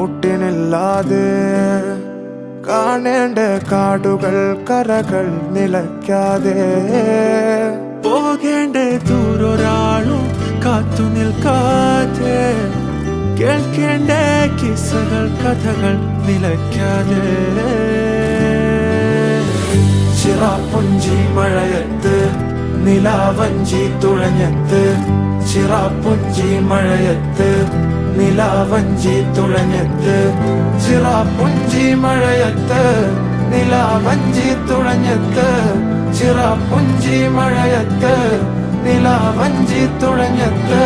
കൂട്ടിനില്ലാതെ കാണേണ്ട കാടുകൾ കരകൾ നിലയ്ക്കാതെ പോകേണ്ട ദൂരൊരാളും കാത്തു നിൽക്കാതെ കേൾക്കേണ്ട കിസ്സകൾ കഥകൾ നിലയ്ക്കാതെ ചിറാപ്പുഞ്ചി മഴയത്ത് നിലാവഞ്ചി തുഴഞ്ഞത്ത് ചിറാപ്പുഞ്ചി മഴയത്ത് നിലാവഞ്ചി തുഴഞ്ഞത്ത് ചിറാപ്പുഞ്ചി മഴയത്ത് നിലാവഞ്ചി തുഴഞ്ഞത്ത് ചിറാപ്പുഞ്ചി മഴയത്ത് നിലാവഞ്ചി തുഴഞ്ഞത്ത്